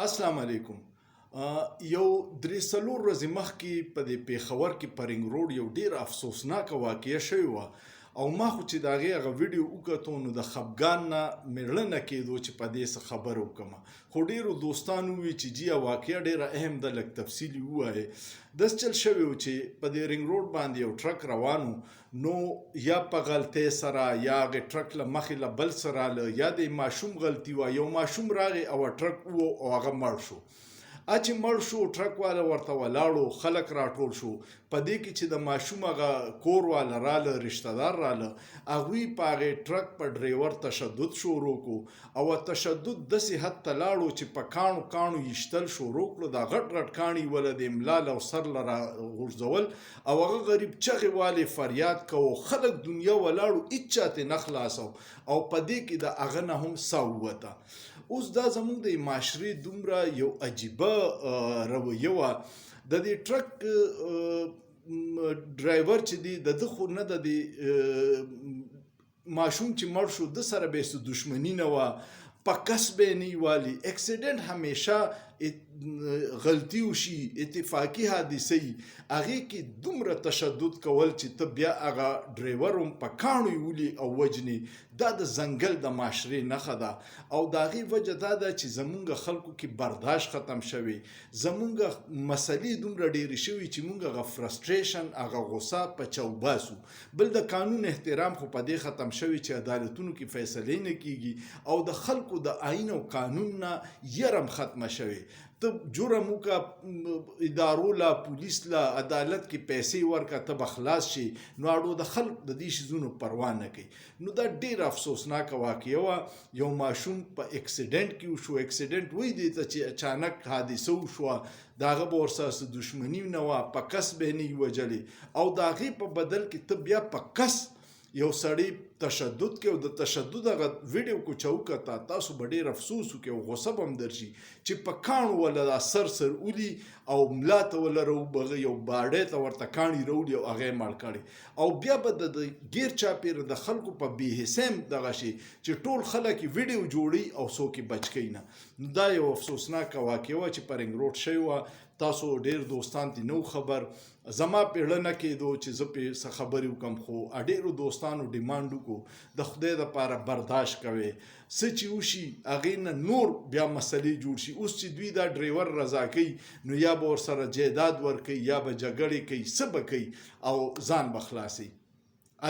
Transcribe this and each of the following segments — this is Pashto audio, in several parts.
السلام علیکم. یو درې څلور ورځې مخکې په دې پیښور کې په رنګ روډ یو ډېر افسوسناکه واقعه شوې وه او ما خو چې د هغې هغه ویډیو وکتو نو د خفګان نه مې زړه نه کېدو چې په دې څه خبره وکړمه، خو ډېرو دوستانو وویل چې جی واقعه ډېره اهم ده، لږ تفصیل یې ووایې. داسې چل شوی و چې په دې رنګ روډ باندې یو ټرک روان و، نو یا په غلطۍ سره یا هغې ټرک له مخې له بل څه راله یا د ماشوم غلطي وه، یو ماشوم راغی او ټرک وو او هغه مړ شو. چې مړ شو ټرک والا ورته ولاړو، خلک راټول شو. په دې کې چې د ماشوم هغه کور والا راله، رشته دار راله، هغوی په هغې ټرک په ډریور تشدد شروع کړو او تشدد داسې حد ته لاړو چې په کاڼو کاڼو یشتل شروع کړو، دا غټ غټ کاڼي وله د املا له سر له راغورځول او هغه غریب چغې والې فریاد کوو، خلک دنیا ولاړو، هېڅ چا ترې نه خلاصو او په دې کې د هغه نه هم ساه ووته. اوس دا زموږ د معاشرې دومره یو عجیبه رویه وه. د دې ټرک ډرایور چې دی د ده خو نه د دې ماشوم چې مړ شو د سره به یې څه دښمني نه وه، په کس به یې نه والي. اکسیډنټ همیشه غلطي وشي، اتفاقي حادثه وي، هغې کې دومره تشدد کول چې ته بیا هغه ډریور هم په کاڼو یې ولي او وجنې، دا د ځنګل د معاشرې نښه ده او د هغې وجه دا ده چې زمونږ خلکو کې برداشت ختم شوی، زمونږ مسلې دومره ډېرې شوي چې مونږ هغه فرسټریشن، هغه غوسه په چوباسو. بل د قانون احترام خو په دې ختم شوی چې عدالتونو کې فیصلې نه کیږي او د خلکو د آئین او قانون نه یرم ختمه شوی. ته جرم وکړه، ادارو له پولیس له عدالت کې پیسې ورکړه، ته به خلاص شي. نو اړو د خلک د دې شیزونو پروا نه کوي. نو دا ډېره افسوسناکه واقعه وه. یو ماشوم په اکسیډنټ کې وشو. اکسیډنټ وایي دې ته چې اچانک حادثه وشوه، د هغه به ورسره څه دښمني نه وه، په کس به یې نه وي وجلې او د هغې په بدل کې ته بیا په کس یو سړی تشدد کوي او د تشدد هغه ویډیو کو چې وکته، تاسو به ډېر افسوس وکړئ او غوسه به هم درشي چې په کاڼو وله دا سر ولي او ملا ته وله راوبغي او باډۍ ته ورته کاڼي راوړي او هغه یې مړ کړي او بیا به د ګیر چاپېره د خلکو په بې حسۍ هم دغه شي چې ټول خلک یې ویډیو جوړي او څوک یې بچ کوي نه. نو دا یو افسوسناکه واقعه وه چې په رنګ روډ شوې وه. تاسو ډېر دوستان دې نه خبر، زما پې زړه نه کېدو چې زه پې څه خبرې وکړم، خو ډېرو دوستانو ډیمانډ وکړو د خدای دپاره برداشت کوئ، څه چې وشي هغې نه نور بیا مسلې جوړ شي. اوس چې دوی دا ډریور رضا کوي نو یا به ورسره جایداد ورکوي یا به جګړې کوي، څه به کوي او ځان به خلاصوي.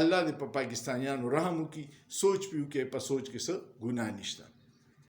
الله دې په پاکستانیانو رحم وکړي، سوچ پې وکړئ، په سوچ کې څه ګناه نشته.